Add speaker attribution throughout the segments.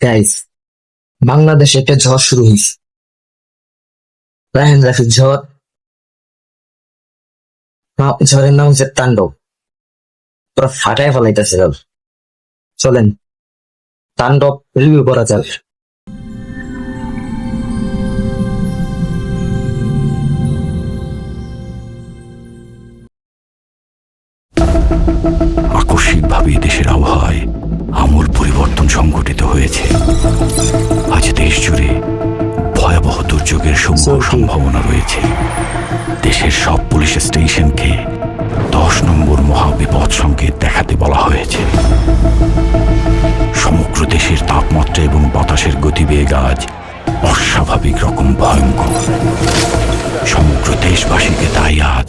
Speaker 1: Guys, বাংলাদেশে একটা ঝড় শুরু হয়েছে। রায়হান রাফির ঝড়। ঝড়ের নাম হচ্ছে তাণ্ডব। পুরো ফাটায় ফেলাইতেছে ঝড়। চলেন তাণ্ডব রিভিউ করা যাক।
Speaker 2: আকস্মিকভাবে দেশের আবহাওয়ায় আমূল পরিবর্তন সংঘটিত হয়েছে। আজ দেশ জুড়ে ভয়াবহ দুর্যোগের সমূহ সম্ভাবনা রয়েছে। দেশের সব পুলিশ স্টেশনকে 10 নম্বর মহাবিপদ সংকেত দেখাতে বলা হয়েছে। সমগ্র দেশের তাপমাত্রা এবং বাতাসের গতিবেগ আজ অস্বাভাবিক রকম ভয়ঙ্কর। সমগ্র দেশবাসীকে তাই আজ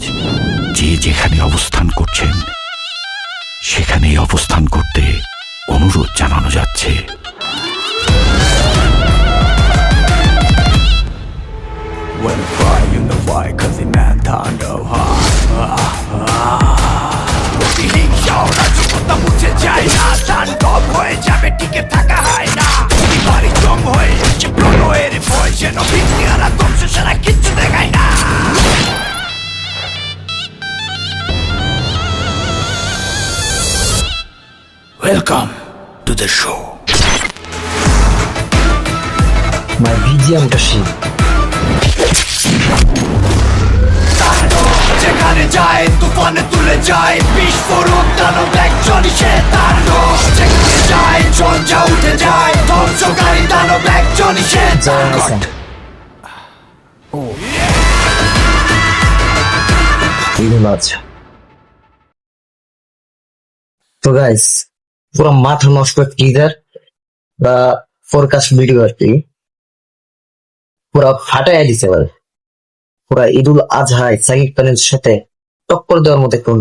Speaker 2: যে যেখানে অবস্থান করছেন সেখানেই অবস্থান করতে অনুরোধ জানানো যাচ্ছে। Welcome to the show.
Speaker 1: My BGM machine.
Speaker 3: যেখানে যায় তুফানে তুলে যায় বিস্ফোরক দানব একজন সে তাণ্ডব যেখানে যায় ঝঞ্ঝা উঠে যায় ধ্বংসকারী দানব একজন সে
Speaker 1: তো গাইস, পুরো মাথা নষ্ট টিজার বা ফোরকাস্ট ভিডিও আর কি পুরা ফাটাই দিছে। পুরা ঈদুল আজহায় সাকিব খানের সাথে টক্কর দেওয়ার মতো কোন